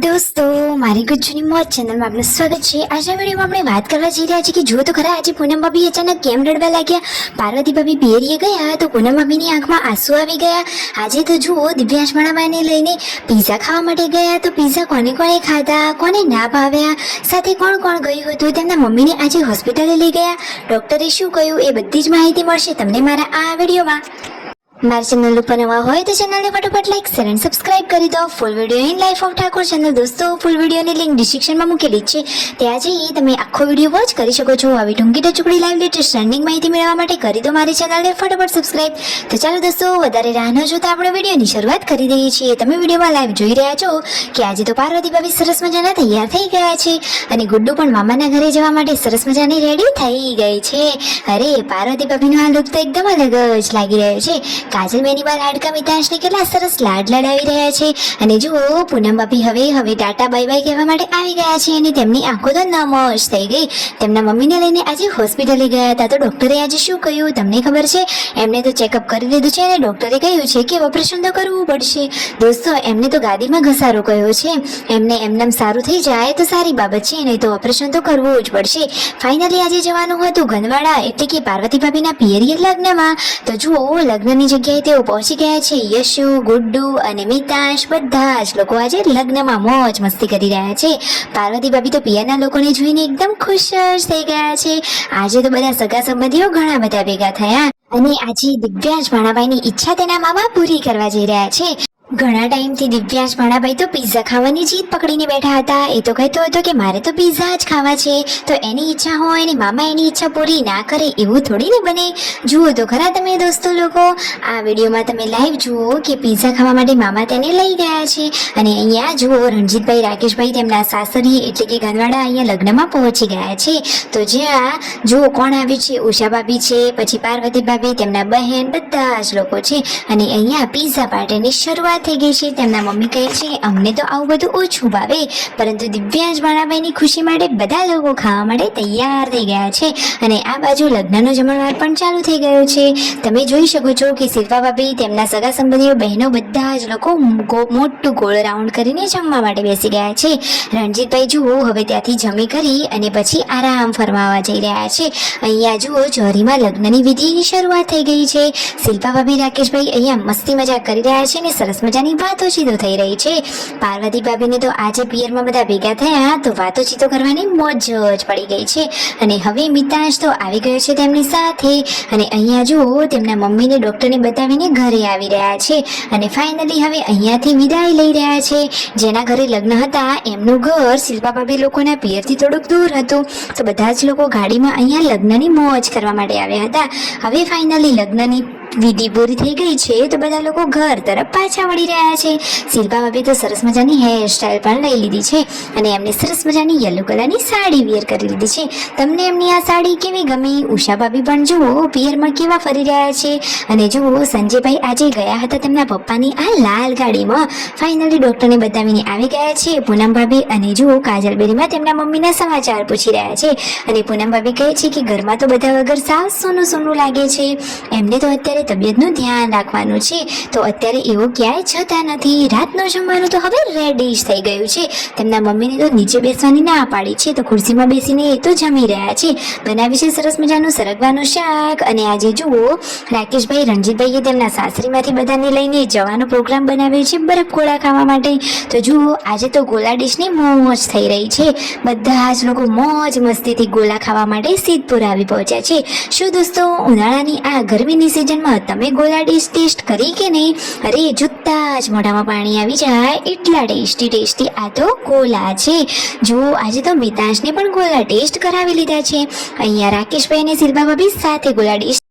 દોસ્તો, મારી ગુજ્જુની મોજ ચેનલમાં આપનું સ્વાગત છે। આજના વિડીયોમાં આપણે વાત કરવા જઈ રહ્યા છીએ કે જો તો ખરા આજે પૂનમ ભાભી અચાનક કેમ રડવા લાગ્યા। પાર્વતી ભાભી પિયરીએ ગયા તો પૂનમ ભાભીની આંખમાં આંસુ આવી ગયા। આજે તો જુઓ દિવ્યાંશ માણાબાઈને લઈને પીઝા ખાવા માટે ગયા તો પીઝા કોને કોને ખાધા, કોને ના ભાવ્યા, સાથે કોણ કોણ ગયું હતું, તેમના મમ્મીને આજે હોસ્પિટલે લઈ ગયા, ડોક્ટરે શું કહ્યું એ બધી જ માહિતી મળશે તમને મારા આ વિડીયોમાં। મારી ચેનલ ઉપર નવા હોય તો ચેનલને ફટાફટ લાઈક શેર અને સબસ્ક્રાઇબ કરી દો। Full video in life of Thakor channel દોસ્તો, ફૂલ વિડીયોની લિંક ડિસ્ક્રિપ્શનમાં મૂકેલી છે, ત્યાં જઈ તમે આખો વિડીયો વોચ કરી શકો છો। આવી ટૂંકી ટચુકડી લાઈવ લેટેસ્ટ ટ્રેન્ડિંગ માહિતી મેળવવા માટે કરી દો મારી ચેનલને ફટાફટ સબસ્ક્રાઇબ। તો ચાલો દોસ્તો, વધારે રાહ ન જોતા આપણે વિડીયોની શરૂઆત કરી દઈએ છીએ। તમે વિડીયોમાં લાઈવ જોઈ રહ્યા છો કે આજે તો પાર્વતી ભાભી સરસ મજાના તૈયાર થઈ ગયા છે અને ગુડ્ડુ પણ મામાના ઘરે જવા માટે સરસ મજાની રેડી થઈ ગઈ છે। અરે પાર્વતી ભાભીનો આ લુક તો એકદમ અલગ જ લાગી રહ્યો છે। કાજલ બેની બાર હાડકા મિતાંશને કેટલા સરસ લાડ લડાવી રહ્યા છે અને જુઓ પૂનમ ભાભી હવે ટાટા બાય બાય કહેવા માટે આવી ગયા છે અને તેમની આંખો તો નમશ થઈ ગઈ। તેમના મમ્મીને લઈને આજે હોસ્પિટલે ગયા હતા તો ડોક્ટરે આજે શું કહ્યું તમને ખબર છે? એમને તો ચેકઅપ કરી લીધું છે અને ડોક્ટરે કહ્યું છે કે ઓપરેશન તો કરવું પડશે। દોસ્તો, એમને તો ગાદીમાં ઘસારો કહ્યો છે, એમને એમનેમ સારું થઈ જાય તો સારી બાબત છે, નહીં તો ઓપરેશન તો કરવું જ પડશે। ફાઇનલી આજે જવાનું હતું ગંધવાડા એટલે કે પાર્વતી ભાભીના પિયરીય લગ્નમાં। તો જુઓ લગ્નની જગ્યાએ તેઓ પહોંચી ગયા છે। યશુ, ગુડ્ડુ અને મિતાંશ બધા જ લોકો આજે લગ્નમાં મોજ મસ્તી કરી રહ્યા છે। પાર્વતી ભાભી તો પિયરના લોકોને જોઈને એકદમ ખુશ જ થઈ ગયા છે। આજે તો બધા સગા સંબંધીઓ ઘણા બધા ભેગા થયા અને આજે દિવ્યાંશ ભાણાભાઈની ઈચ્છા તેના મામા પૂરી કરવા જઈ રહ્યા છે। ઘણા ટાઈમથી દિવ્યાંશ ભાણાભાઈ તો પીઝા ખાવાની જીદ પકડીને બેઠા હતા। એ તો કહેતો હતો કે મારે તો પીઝા જ ખાવા છે, તો એની ઈચ્છા હોય અને મામા એની ઈચ્છા પૂરી ના કરે એવું થોડી ને બને। જુઓ તો ખરા તમે દોસ્તો લોકો, આ વિડીયોમાં તમે લાઈવ જુઓ કે પીઝા ખાવા માટે મામા તેને લઈ ગયા છે અને અહીંયા જુઓ રણજીતભાઈ, રાકેશભાઈ તેમના સાસરી એટલે કે ગંધવાડા અહીંયા લગ્નમાં પહોંચી ગયા છે। તો જ્યાં જુઓ કોણ આવ્યું છે, ઉષા ભાભી છે, પછી પાર્વતી ભાભી, તેમના બહેન, બધા જ લોકો છે અને અહીંયા પીઝા પાર્ટીની શરૂઆત થઈ ગઈ છે। તેમના મમ્મી કહે છે અમને તો આવું બધું ઓછું ભાવે, પરંતુ દિવ્યાંશ ભાણાભાઈની ખુશી માટે બધા લોકો ખાવા માટે તૈયાર થઈ ગયા છે અને આ બાજુ લગ્નનો જમણવાર પણ ચાલુ થઈ ગયો છે। તમે જોઈ શકો છો કે શિલ્પા ભાભી, તેમના સગા સંબંધીઓ, બહેનો બધા જ લોકો મોટું ગોળ રાઉન્ડ કરીને જમવા માટે બેસી ગયા છે। રણજીતભાઈ જુઓ હવે ત્યાંથી જમી કરી અને પછી આરામ ફરમાવા જઈ રહ્યા છે। અહીંયા જુઓ ચોરીમાં લગ્નની વિધિની શરૂઆત થઈ ગઈ છે। શિલ્પા ભાભી, રાકેશભાઈ અહીંયા મસ્તી મજાક કરી રહ્યા છે અને સરસ મજાની વાતોચીતો થઈ રહી છે। પાર્વતી ભાભીને તો આજે પિયરમાં બધા ભેગા થયા તો વાતોચીતો કરવાની મોજ જ પડી ગઈ છે અને હવે મિતાંશ તો આવી ગયો છે તેમની સાથે અને અહીંયા જુઓ તેમના મમ્મીને ડોક્ટરને બતાવીને ઘરે આવી રહ્યા છે અને ફાઇનલી હવે અહીંયાથી વિદાય લઈ રહ્યા છે। જેના ઘરે લગ્ન હતા એમનું ઘર શિલ્પા ભાભી લોકોના પિયરથી થોડુંક દૂર હતું તો બધા જ લોકો ગાડીમાં અહીંયા લગ્નની મોજ કરવા માટે આવ્યા હતા। હવે ફાઇનલી લગ્નની વિધિ પૂરી થઈ ગઈ છે તો બધા લોકો ઘર તરફ પાછા વળી રહ્યા છે। શિલ્પા ભાભી તો સરસ મજાની હેર સ્ટાઇલ પણ લઈ લીધી છે અને એમને સરસ મજાની યલો કલરની સાડી વેર કરી લીધી છે। તમને એમની આ સાડી કેવી ગમી? ઉષા ભાભી પણ જુઓ પિયરમાં કેવા ફરી રહ્યા છે અને જુઓ સંજયભાઈ આજે ગયા હતા તેમના પપ્પાની આ લાલ ગાડીમાં। ફાઇનલી ડોક્ટરને બતાવીને આવી ગયા છે પૂનમ ભાભી અને જુઓ કાજલબેરીમાં તેમના મમ્મીના સમાચાર પૂછી રહ્યા છે અને પૂનમ ભાભી કહે છે કે ઘરમાં તો બધા વગર સાવ સોનું સોનું લાગે છે, એમને તો અત્યારે તબિયતનું ધ્યાન રાખવાનું છે તો અત્યારે એવું ક્યાંય જતા નથી। રાતનું જમવાનું તો હવે રેડી થઈ ગયું છે। તેમના મમ્મીને તો નીચે બેસવાની ના પાડી છે તો ખુરશીમાં બેસીને એ તો જમી રહ્યા છે। બનાવી છે સરસ મજાનું સરગવાનું શાક અને આજે જુઓ રાકેશભાઈ, રણજીતભાઈએ તેમના સાસરીમાંથી બધાને લઈને જવાનો પ્રોગ્રામ બનાવ્યો છે બરફ ગોળા ખાવા માટે। તો જુઓ આજે તો ગોલા ડિશની મોજ થઈ રહી છે, બધા જ લોકો મોજ મસ્તીથી ગોલા ખાવા માટે સિદ્ધપુર આવી પહોંચ્યા છે। શું દોસ્તો, ઉનાળાની આ ગરમીની સિઝનમાં તમે ગોલા ડિશ ટેસ્ટ કરી કે નહીં? અરે જોતા જ મોઢામાં પાણી આવી જાય એટલા ટેસ્ટી આ તો ગોલા છે। જો આજે તો મિતાંશને પણ ગોલા ટેસ્ટ કરાવી લીધા છે। અહીંયા રાકેશભાઈ અને શિલ્પા ભાભી સાથે ગોલા ડિશ